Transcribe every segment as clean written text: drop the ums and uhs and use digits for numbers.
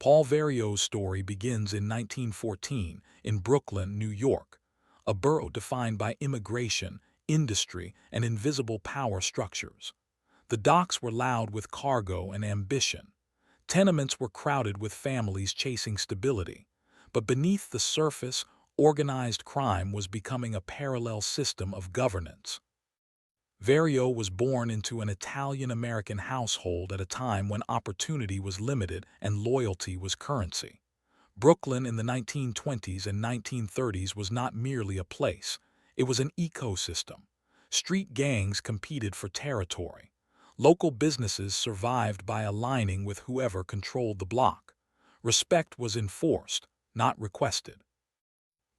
Paul Vario's story begins in 1914 in Brooklyn, New York, a borough defined by immigration, industry, and invisible power structures. The docks were loud with cargo and ambition. Tenements were crowded with families chasing stability. But beneath the surface, organized crime was becoming a parallel system of governance. Vario was born into an Italian-American household at a time when opportunity was limited and loyalty was currency. Brooklyn in the 1920s and 1930s was not merely a place, it was an ecosystem. Street gangs competed for territory. Local businesses survived by aligning with whoever controlled the block. Respect was enforced, not requested.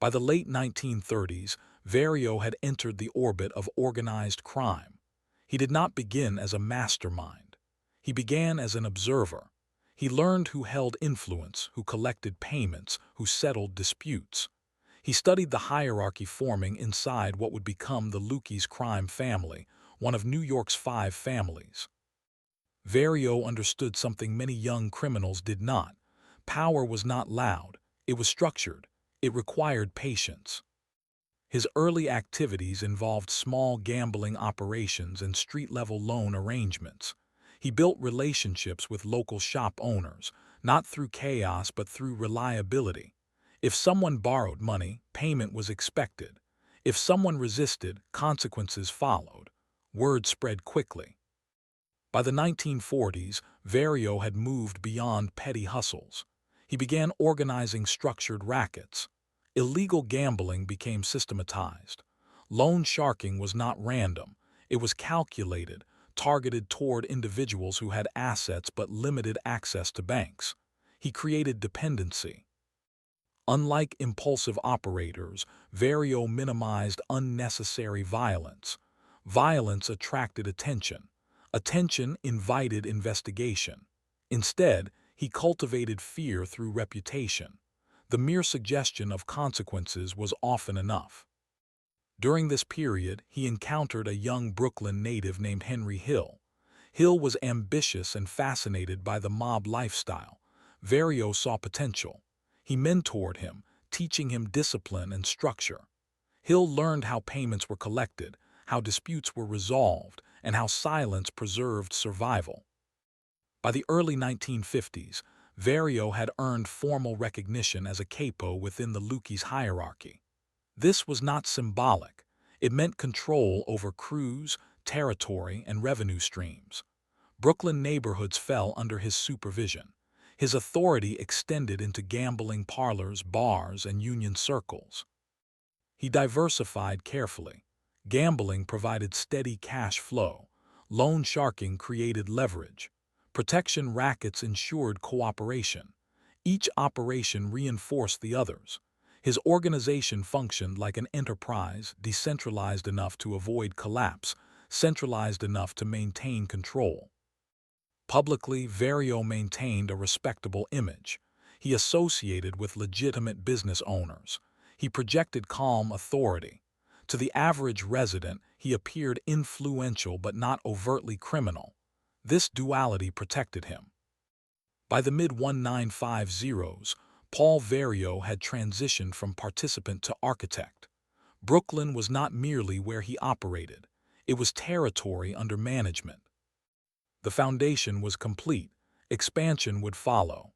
By the late 1930s, Vario had entered the orbit of organized crime. He did not begin as a mastermind. He began as an observer. He learned who held influence, who collected payments, who settled disputes. He studied the hierarchy forming inside what would become the Lucchese crime family, one of New York's 5 families. Vario understood something many young criminals did not. Power was not loud. It was structured. It required patience. His early activities involved small gambling operations and street-level loan arrangements. He built relationships with local shop owners, not through chaos but through reliability. If someone borrowed money, payment was expected. If someone resisted, consequences followed. Word spread quickly. By the 1940s, Vario had moved beyond petty hustles. He began organizing structured rackets. Illegal gambling became systematized. Loan sharking was not random. It was calculated, targeted toward individuals who had assets but limited access to banks. He created dependency. Unlike impulsive operators, Vario minimized unnecessary violence. Violence attracted attention. Attention invited investigation. Instead, he cultivated fear through reputation. The mere suggestion of consequences was often enough. During this period, he encountered a young Brooklyn native named Henry Hill. Hill was ambitious and fascinated by the mob lifestyle. Vario saw potential. He mentored him, teaching him discipline and structure. Hill learned how payments were collected, how disputes were resolved, and how silence preserved survival. By the early 1950s, Vario had earned formal recognition as a capo within the Lucchese hierarchy. This was not symbolic. It meant control over crews, territory, and revenue streams. Brooklyn neighborhoods fell under his supervision. His authority extended into gambling parlors, bars, and union circles. He diversified carefully. Gambling provided steady cash flow. Loan sharking created leverage. Protection rackets ensured cooperation. Each operation reinforced the others. His organization functioned like an enterprise, decentralized enough to avoid collapse, centralized enough to maintain control. Publicly, Vario maintained a respectable image. He associated with legitimate business owners. He projected calm authority. To the average resident, he appeared influential but not overtly criminal. This duality protected him. By the mid-1950s, Paul Vario had transitioned from participant to architect. Brooklyn was not merely where he operated. It was territory under management. The foundation was complete. Expansion would follow.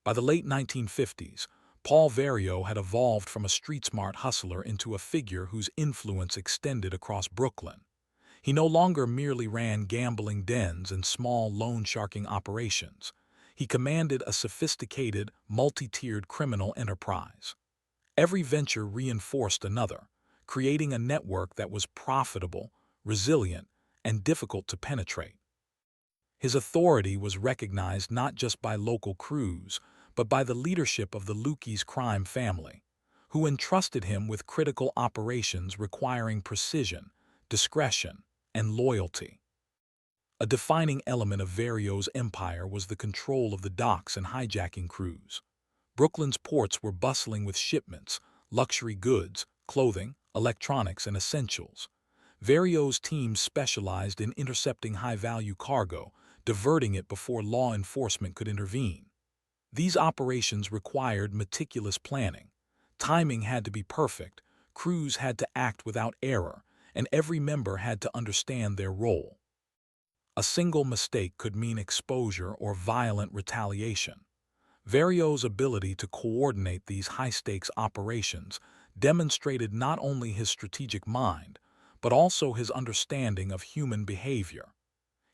By the late 1950s, Paul Vario had evolved from a street-smart hustler into a figure whose influence extended across Brooklyn. He no longer merely ran gambling dens and small loan-sharking operations. He commanded a sophisticated, multi-tiered criminal enterprise. Every venture reinforced another, creating a network that was profitable, resilient, and difficult to penetrate. His authority was recognized not just by local crews, but by the leadership of the Lucchese crime family, who entrusted him with critical operations requiring precision, discretion, and loyalty. A defining element of Vario's empire was the control of the docks and hijacking crews. Brooklyn's ports were bustling with shipments, luxury goods, clothing, electronics, and essentials. Vario's team specialized in intercepting high-value cargo, diverting it before law enforcement could intervene. These operations required meticulous planning. Timing had to be perfect, crews had to act without error, and every member had to understand their role. A single mistake could mean exposure or violent retaliation. Vario's ability to coordinate these high-stakes operations demonstrated not only his strategic mind, but also his understanding of human behavior.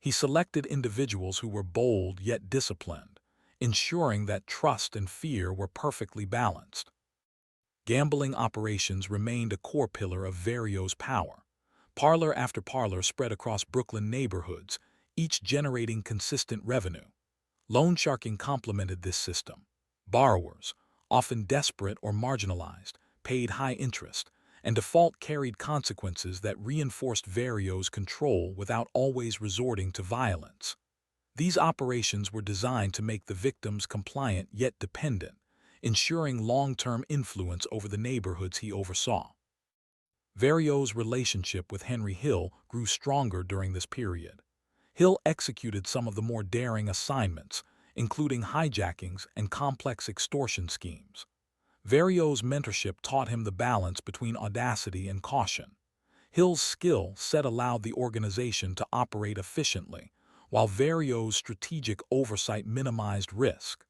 He selected individuals who were bold yet disciplined, ensuring that trust and fear were perfectly balanced. Gambling operations remained a core pillar of Vario's power. Parlor after parlor spread across Brooklyn neighborhoods, each generating consistent revenue. Loan sharking complemented this system. Borrowers, often desperate or marginalized, paid high interest, and default carried consequences that reinforced Vario's control without always resorting to violence. These operations were designed to make the victims compliant yet dependent, ensuring long-term influence over the neighborhoods he oversaw. Vario's relationship with Henry Hill grew stronger during this period. Hill executed some of the more daring assignments, including hijackings and complex extortion schemes. Vario's mentorship taught him the balance between audacity and caution. Hill's skill set allowed the organization to operate efficiently, while Vario's strategic oversight minimized risk.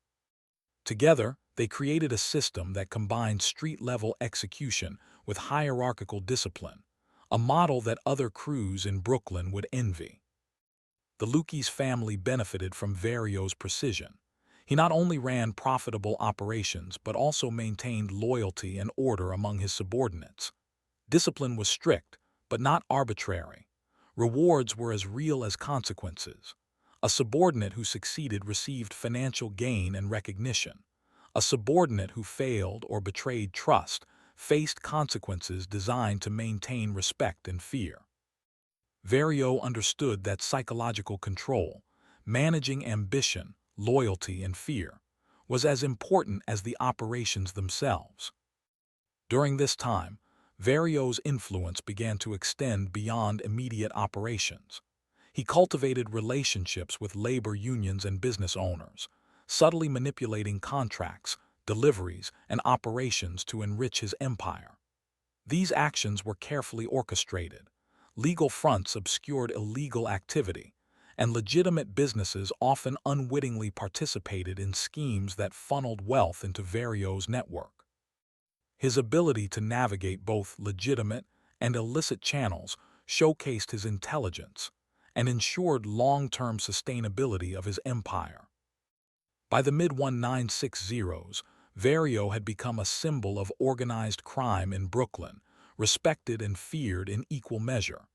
Together, they created a system that combined street-level execution with hierarchical discipline, a model that other crews in Brooklyn would envy. The Lucchese family benefited from Vario's precision. He not only ran profitable operations but also maintained loyalty and order among his subordinates. Discipline was strict, but not arbitrary. Rewards were as real as consequences. A subordinate who succeeded received financial gain and recognition. A subordinate who failed or betrayed trust faced consequences designed to maintain respect and fear. Vario understood that psychological control, managing ambition, loyalty, and fear, was as important as the operations themselves. During this time, Vario's influence began to extend beyond immediate operations. He cultivated relationships with labor unions and business owners, subtly manipulating contracts, deliveries, and operations to enrich his empire. These actions were carefully orchestrated. Legal fronts obscured illegal activity, and legitimate businesses often unwittingly participated in schemes that funneled wealth into Vario's network. His ability to navigate both legitimate and illicit channels showcased his intelligence and ensured long-term sustainability of his empire. By the mid-1960s, Vario had become a symbol of organized crime in Brooklyn, respected and feared in equal measure.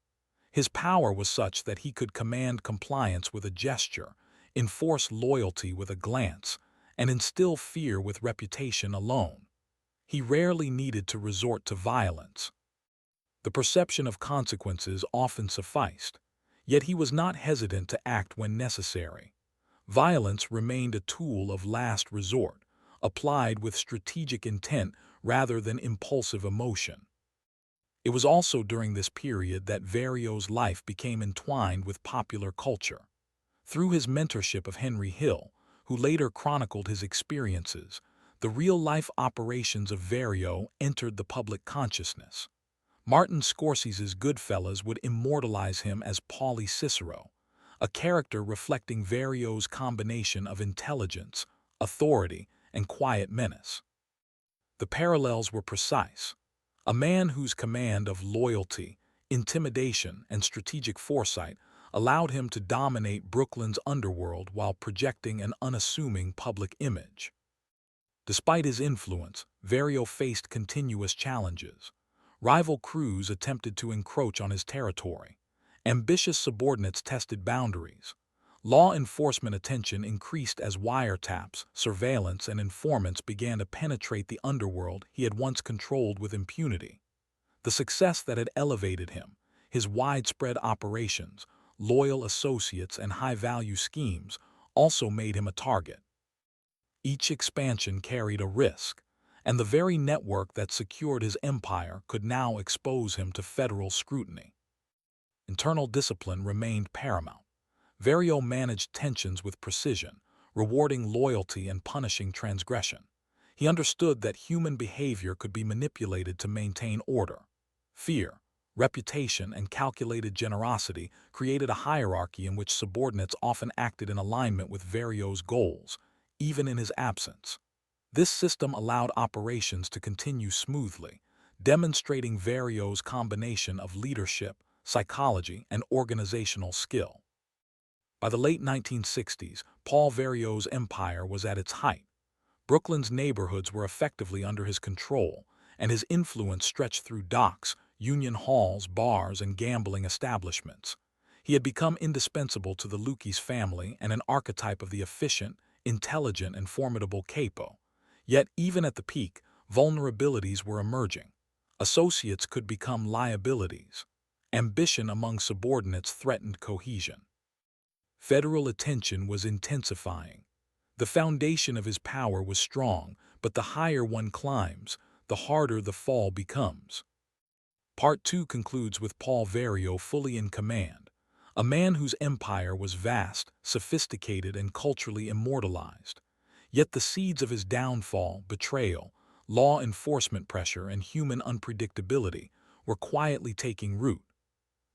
His power was such that he could command compliance with a gesture, enforce loyalty with a glance, and instill fear with reputation alone. He rarely needed to resort to violence. The perception of consequences often sufficed, yet he was not hesitant to act when necessary. Violence remained a tool of last resort, applied with strategic intent rather than impulsive emotion. It was also during this period that Vario's life became entwined with popular culture. Through his mentorship of Henry Hill, who later chronicled his experiences, the real-life operations of Vario entered the public consciousness. Martin Scorsese's Goodfellas would immortalize him as Paulie Cicero, a character reflecting Vario's combination of intelligence, authority, and quiet menace. The parallels were precise. A man whose command of loyalty, intimidation, and strategic foresight allowed him to dominate Brooklyn's underworld while projecting an unassuming public image. Despite his influence, Vario faced continuous challenges. Rival crews attempted to encroach on his territory. Ambitious subordinates tested boundaries. Law enforcement attention increased as wiretaps, surveillance, and informants began to penetrate the underworld he had once controlled with impunity. The success that had elevated him, his widespread operations, loyal associates, and high-value schemes, also made him a target. Each expansion carried a risk, and the very network that secured his empire could now expose him to federal scrutiny. Internal discipline remained paramount. Vario managed tensions with precision, rewarding loyalty and punishing transgression. He understood that human behavior could be manipulated to maintain order. Fear, reputation, and calculated generosity created a hierarchy in which subordinates often acted in alignment with Vario's goals, even in his absence. This system allowed operations to continue smoothly, demonstrating Vario's combination of leadership, psychology, and organizational skill. By the late 1960s, Paul Vario's empire was at its height. Brooklyn's neighborhoods were effectively under his control, and his influence stretched through docks, union halls, bars, and gambling establishments. He had become indispensable to the Lucchese family and an archetype of the efficient, intelligent, and formidable capo. Yet, even at the peak, vulnerabilities were emerging. Associates could become liabilities. Ambition among subordinates threatened cohesion. Federal attention was intensifying. The foundation of his power was strong, but the higher one climbs, the harder the fall becomes. Part 2 concludes with Paul Vario fully in command, a man whose empire was vast, sophisticated, and culturally immortalized. Yet the seeds of his downfall, betrayal, law enforcement pressure, and human unpredictability were quietly taking root.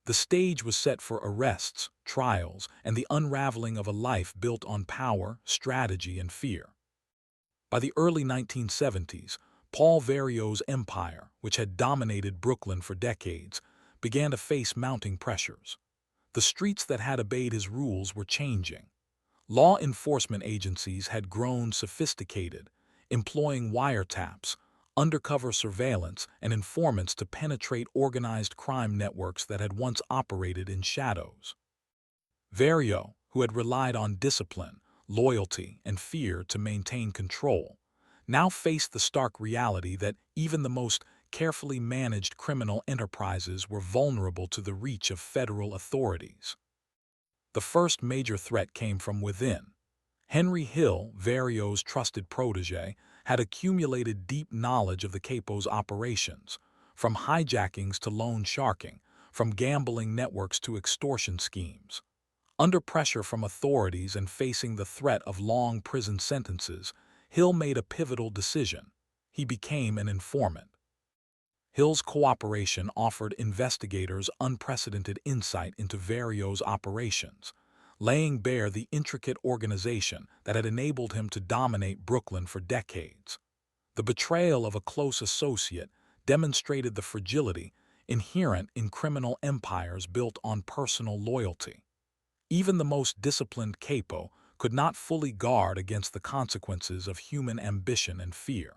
The stage was set for arrests, trials, and the unraveling of a life built on power, strategy, and fear. By the early 1970s, Paul Vario's empire, which had dominated Brooklyn for decades, began to face mounting pressures. The streets that had obeyed his rules were changing. Law enforcement agencies had grown sophisticated, employing wiretaps, undercover surveillance, and informants to penetrate organized crime networks that had once operated in shadows. Vario, who had relied on discipline, loyalty, and fear to maintain control, now faced the stark reality that even the most carefully managed criminal enterprises were vulnerable to the reach of federal authorities. The first major threat came from within. Henry Hill, Vario's trusted protege, had accumulated deep knowledge of the capo's operations, from hijackings to loan sharking, from gambling networks to extortion schemes. Under pressure from authorities and facing the threat of long prison sentences, Hill made a pivotal decision. He became an informant. Hill's cooperation offered investigators unprecedented insight into Vario's operations, laying bare the intricate organization that had enabled him to dominate Brooklyn for decades. The betrayal of a close associate demonstrated the fragility inherent in criminal empires built on personal loyalty. Even the most disciplined capo could not fully guard against the consequences of human ambition and fear.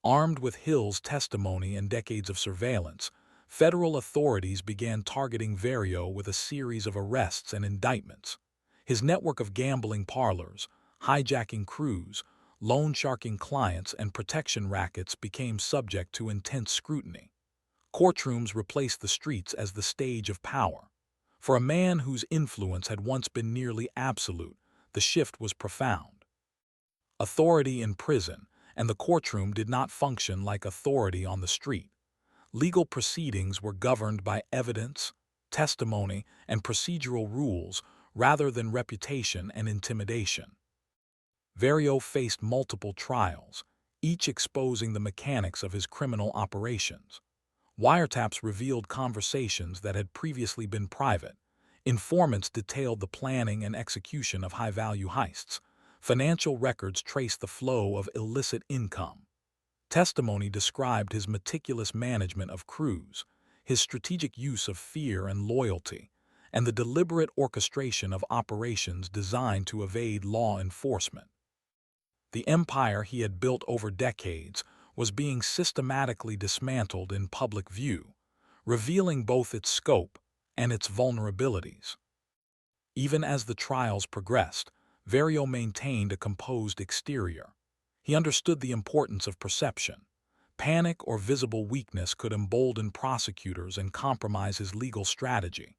Armed with Hill's testimony and decades of surveillance, federal authorities began targeting Vario with a series of arrests and indictments. His network of gambling parlors, hijacking crews, loan sharking clients, and protection rackets became subject to intense scrutiny. Courtrooms replaced the streets as the stage of power. For a man whose influence had once been nearly absolute, the shift was profound. Authority in prison and the courtroom did not function like authority on the street. Legal proceedings were governed by evidence, testimony, and procedural rules rather than reputation and intimidation. Vario faced multiple trials, each exposing the mechanics of his criminal operations. Wiretaps revealed conversations that had previously been private. Informants detailed the planning and execution of high-value heists. Financial records traced the flow of illicit income. Testimony described his meticulous management of crews, his strategic use of fear and loyalty, and the deliberate orchestration of operations designed to evade law enforcement. The empire he had built over decades was being systematically dismantled in public view, revealing both its scope and its vulnerabilities. Even as the trials progressed, Vario maintained a composed exterior. He understood the importance of perception. Panic or visible weakness could embolden prosecutors and compromise his legal strategy.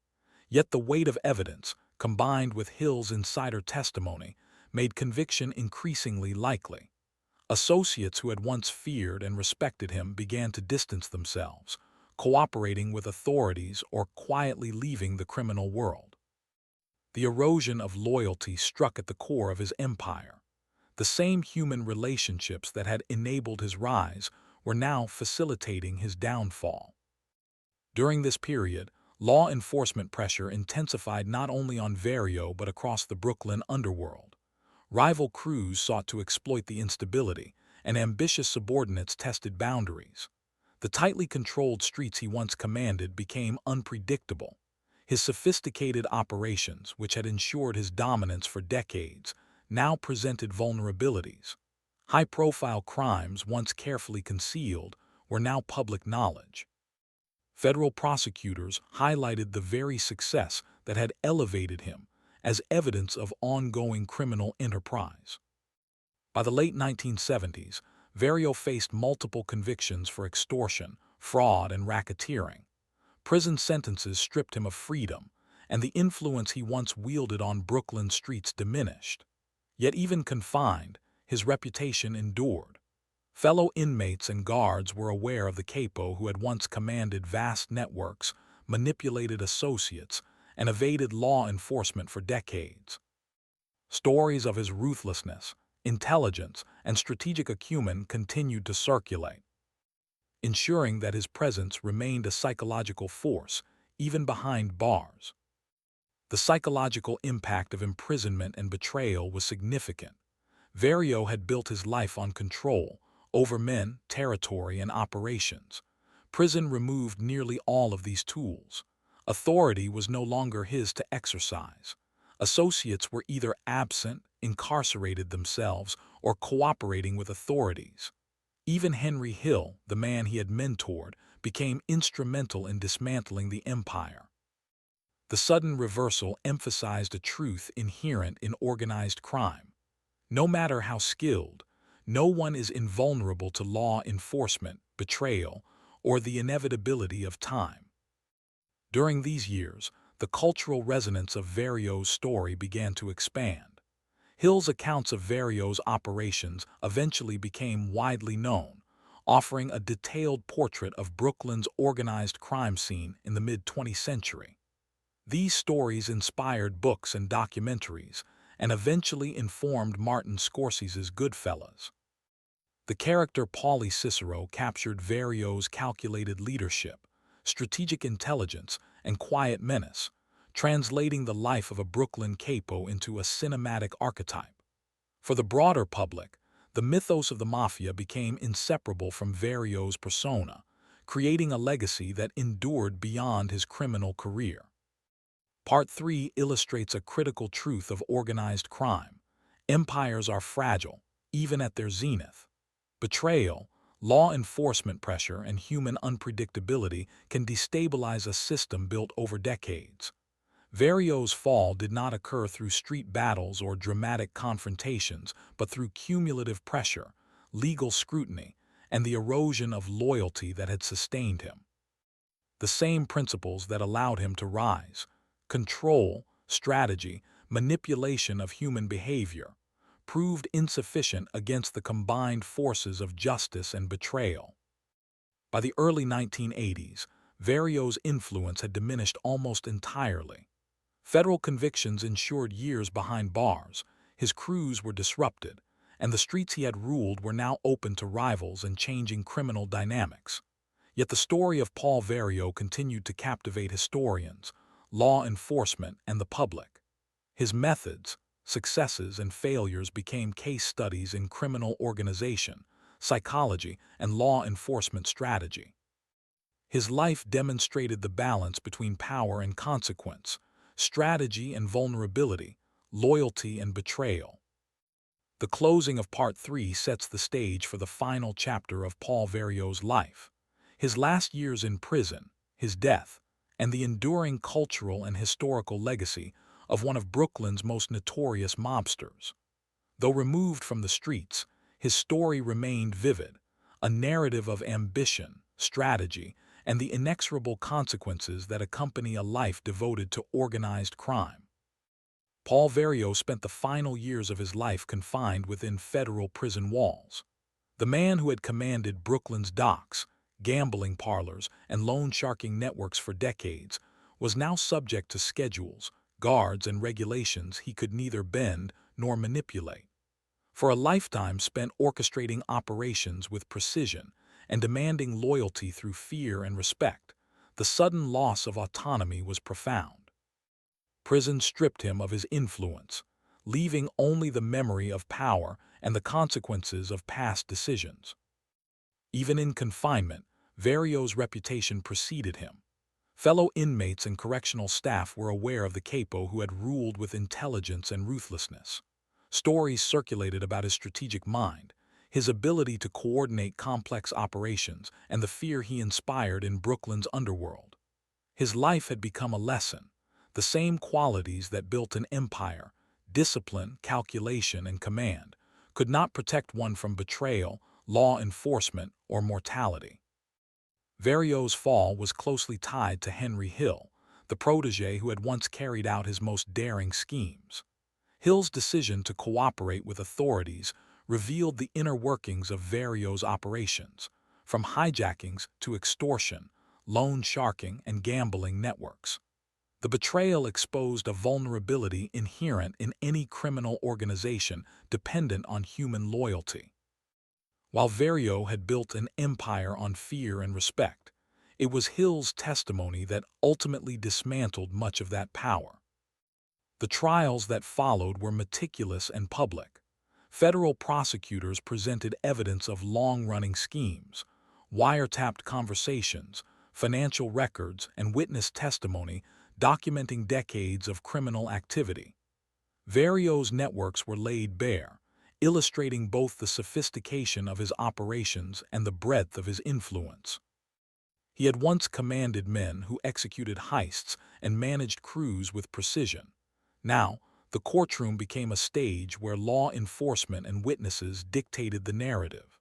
Yet the weight of evidence, combined with Hill's insider testimony, made conviction increasingly likely. Associates who had once feared and respected him began to distance themselves, cooperating with authorities or quietly leaving the criminal world. The erosion of loyalty struck at the core of his empire. The same human relationships that had enabled his rise were now facilitating his downfall. During this period, law enforcement pressure intensified not only on Vario but across the Brooklyn underworld. Rival crews sought to exploit the instability, and ambitious subordinates tested boundaries. The tightly controlled streets he once commanded became unpredictable. His sophisticated operations, which had ensured his dominance for decades, now presented vulnerabilities. High-profile crimes, once carefully concealed, were now public knowledge. Federal prosecutors highlighted the very success that had elevated him as evidence of ongoing criminal enterprise. By the late 1970s, Vario faced multiple convictions for extortion, fraud, and racketeering. Prison sentences stripped him of freedom, and the influence he once wielded on Brooklyn streets diminished. Yet even confined, his reputation endured. Fellow inmates and guards were aware of the capo who had once commanded vast networks, manipulated associates, and evaded law enforcement for decades. Stories of his ruthlessness, intelligence, and strategic acumen continued to circulate, ensuring that his presence remained a psychological force, even behind bars. The psychological impact of imprisonment and betrayal was significant. Vario had built his life on control over men, territory, and operations. Prison removed nearly all of these tools. Authority was no longer his to exercise. Associates were either absent, incarcerated themselves, or cooperating with authorities. Even Henry Hill, the man he had mentored, became instrumental in dismantling the empire. The sudden reversal emphasized a truth inherent in organized crime. No matter how skilled, no one is invulnerable to law enforcement, betrayal, or the inevitability of time. During these years, the cultural resonance of Vario's story began to expand. Hill's accounts of Vario's operations eventually became widely known, offering a detailed portrait of Brooklyn's organized crime scene in the mid-20th century. These stories inspired books and documentaries, and eventually informed Martin Scorsese's Goodfellas. The character Paulie Cicero captured Vario's calculated leadership, strategic intelligence, and quiet menace, translating the life of a Brooklyn capo into a cinematic archetype. For the broader public, the mythos of the Mafia became inseparable from Vario's persona, creating a legacy that endured beyond his criminal career. Part 3 illustrates a critical truth of organized crime. Empires are fragile, even at their zenith. Betrayal, law enforcement pressure, and human unpredictability can destabilize a system built over decades. Vario's fall did not occur through street battles or dramatic confrontations, but through cumulative pressure, legal scrutiny, and the erosion of loyalty that had sustained him. The same principles that allowed him to rise, control, strategy, manipulation of human behavior, proved insufficient against the combined forces of justice and betrayal. By the early 1980s, Vario's influence had diminished almost entirely. Federal convictions ensured years behind bars, his crews were disrupted, and the streets he had ruled were now open to rivals and changing criminal dynamics. Yet the story of Paul Vario continued to captivate historians, law enforcement, and the public. His methods, successes, and failures became case studies in criminal organization, psychology, and law enforcement strategy. His life demonstrated the balance between power and consequence, strategy and vulnerability, loyalty and betrayal. The closing of Part 3 sets the stage for the final chapter of Paul Vario's life. His last years in prison, his death, and the enduring cultural and historical legacy of one of Brooklyn's most notorious mobsters. Though removed from the streets, his story remained vivid, a narrative of ambition, strategy, and the inexorable consequences that accompany a life devoted to organized crime. Paul Vario spent the final years of his life confined within federal prison walls. The man who had commanded Brooklyn's docks, gambling parlors, and loan-sharking networks for decades was now subject to schedules, guards, and regulations he could neither bend nor manipulate. For a lifetime spent orchestrating operations with precision and demanding loyalty through fear and respect, the sudden loss of autonomy was profound. Prison stripped him of his influence, leaving only the memory of power and the consequences of past decisions. Even in confinement, Vario's reputation preceded him. Fellow inmates and correctional staff were aware of the capo who had ruled with intelligence and ruthlessness. Stories circulated about his strategic mind, his ability to coordinate complex operations, and the fear he inspired in Brooklyn's underworld. His life had become a lesson. The same qualities that built an empire, discipline, calculation, and command, could not protect one from betrayal, law enforcement, or mortality. Vario's fall was closely tied to Henry Hill, the protege who had once carried out his most daring schemes. Hill's decision to cooperate with authorities revealed the inner workings of Vario's operations, from hijackings to extortion, loan sharking, and gambling networks. The betrayal exposed a vulnerability inherent in any criminal organization dependent on human loyalty. While Vario had built an empire on fear and respect, it was Hill's testimony that ultimately dismantled much of that power. The trials that followed were meticulous and public. Federal prosecutors presented evidence of long-running schemes, wiretapped conversations, financial records, and witness testimony documenting decades of criminal activity. Vario's networks were laid bare, illustrating both the sophistication of his operations and the breadth of his influence. He had once commanded men who executed heists and managed crews with precision. Now, the courtroom became a stage where law enforcement and witnesses dictated the narrative.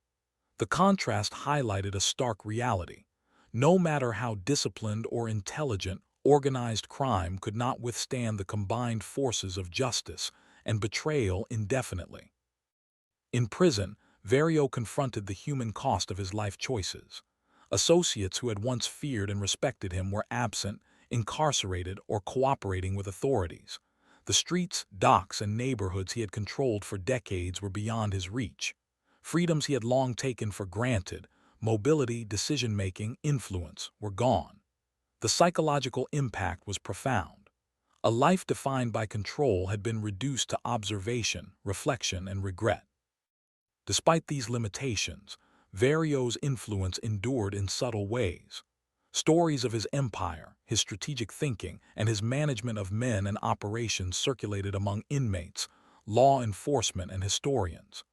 The contrast highlighted a stark reality. No matter how disciplined or intelligent, organized crime could not withstand the combined forces of justice and betrayal indefinitely. In prison, Vario confronted the human cost of his life choices. Associates who had once feared and respected him were absent, incarcerated, or cooperating with authorities. The streets, docks, and neighborhoods he had controlled for decades were beyond his reach. Freedoms he had long taken for granted, mobility, decision-making, influence, were gone. The psychological impact was profound. A life defined by control had been reduced to observation, reflection, and regret. Despite these limitations, Vario's influence endured in subtle ways. Stories of his empire, his strategic thinking, and his management of men and operations circulated among inmates, law enforcement, and historians.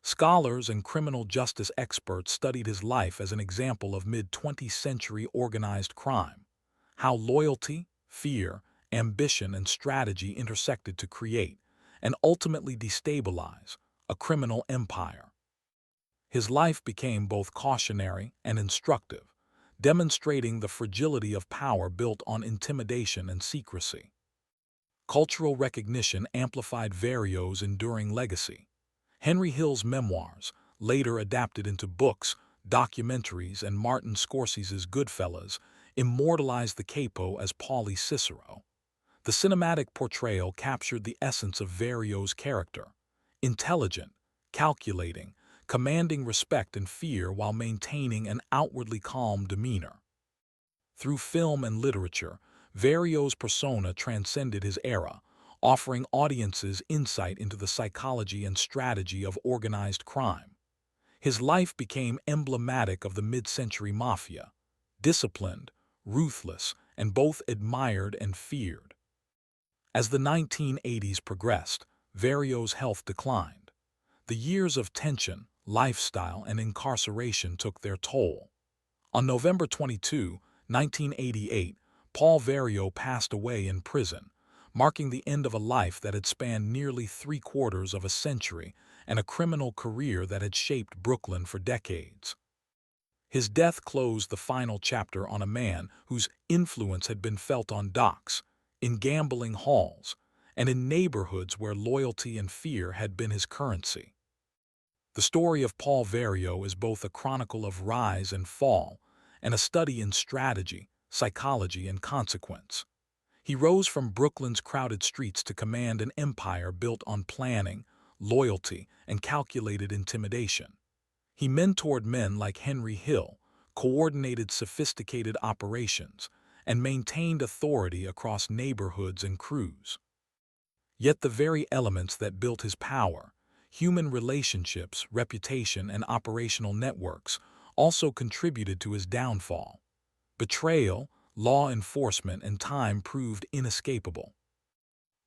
Scholars and criminal justice experts studied his life as an example of mid-20th century organized crime, how loyalty, fear, ambition, and strategy intersected to create, and ultimately destabilize, a criminal empire. His life became both cautionary and instructive, demonstrating the fragility of power built on intimidation and secrecy. Cultural recognition amplified Vario's enduring legacy. Henry Hill's memoirs, later adapted into books, documentaries, and Martin Scorsese's Goodfellas, immortalized the capo as Paulie Cicero. The cinematic portrayal captured the essence of Vario's character: intelligent, calculating, commanding respect and fear while maintaining an outwardly calm demeanor. Through film and literature, Vario's persona transcended his era, offering audiences insight into the psychology and strategy of organized crime. His life became emblematic of the mid-century mafia: disciplined, ruthless, and both admired and feared. As the 1980s progressed, Vario's health declined. The years of tension, lifestyle, and incarceration took their toll. On November 22, 1988, Paul Vario passed away in prison, marking the end of a life that had spanned nearly three-quarters of a century and a criminal career that had shaped Brooklyn for decades. His death closed the final chapter on a man whose influence had been felt on docks, in gambling halls, and in neighborhoods where loyalty and fear had been his currency. The story of Paul Vario is both a chronicle of rise and fall and a study in strategy, psychology, and consequence. He rose from Brooklyn's crowded streets to command an empire built on planning, loyalty, and calculated intimidation. He mentored men like Henry Hill, coordinated sophisticated operations, and maintained authority across neighborhoods and crews. Yet the very elements that built his power, human relationships, reputation, and operational networks, also contributed to his downfall. Betrayal, law enforcement, and time proved inescapable.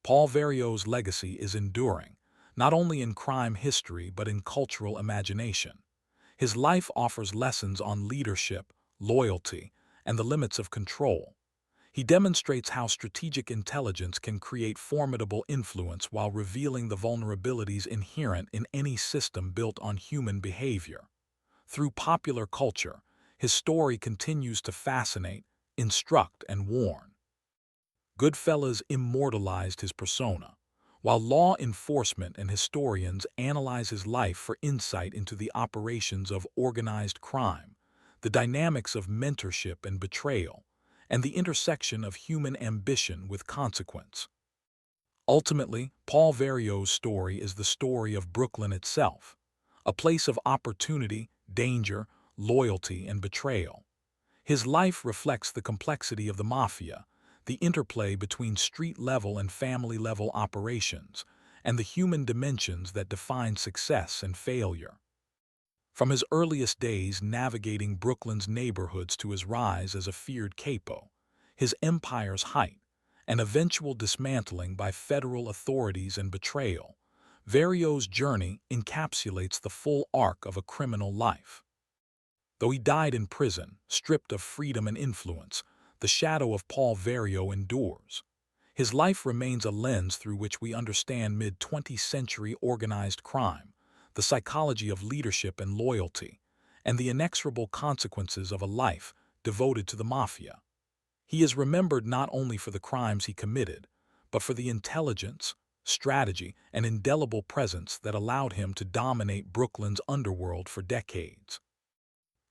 Paul Vario's legacy is enduring, not only in crime history but in cultural imagination. His life offers lessons on leadership, loyalty, and the limits of control. He demonstrates how strategic intelligence can create formidable influence while revealing the vulnerabilities inherent in any system built on human behavior. Through popular culture, his story continues to fascinate, instruct, and warn. Goodfellas immortalized his persona, while law enforcement and historians analyze his life for insight into the operations of organized crime, the dynamics of mentorship and betrayal, and the intersection of human ambition with consequence. Ultimately, Paul Vario's story is the story of Brooklyn itself, a place of opportunity, danger, loyalty, and betrayal. His life reflects the complexity of the mafia, the interplay between street-level and family-level operations, and the human dimensions that define success and failure. From his earliest days navigating Brooklyn's neighborhoods to his rise as a feared capo, his empire's height, and eventual dismantling by federal authorities and betrayal, Vario's journey encapsulates the full arc of a criminal life. Though he died in prison, stripped of freedom and influence, the shadow of Paul Vario endures. His life remains a lens through which we understand mid-20th century organized crime, the psychology of leadership and loyalty, and the inexorable consequences of a life devoted to the mafia. He is remembered not only for the crimes he committed, but for the intelligence, strategy, and indelible presence that allowed him to dominate Brooklyn's underworld for decades.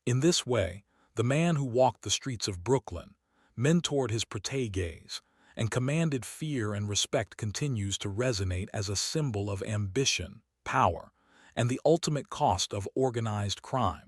In this way, the man who walked the streets of Brooklyn, mentored his proteges, and commanded fear and respect continues to resonate as a symbol of ambition, power, and the ultimate cost of organized crime.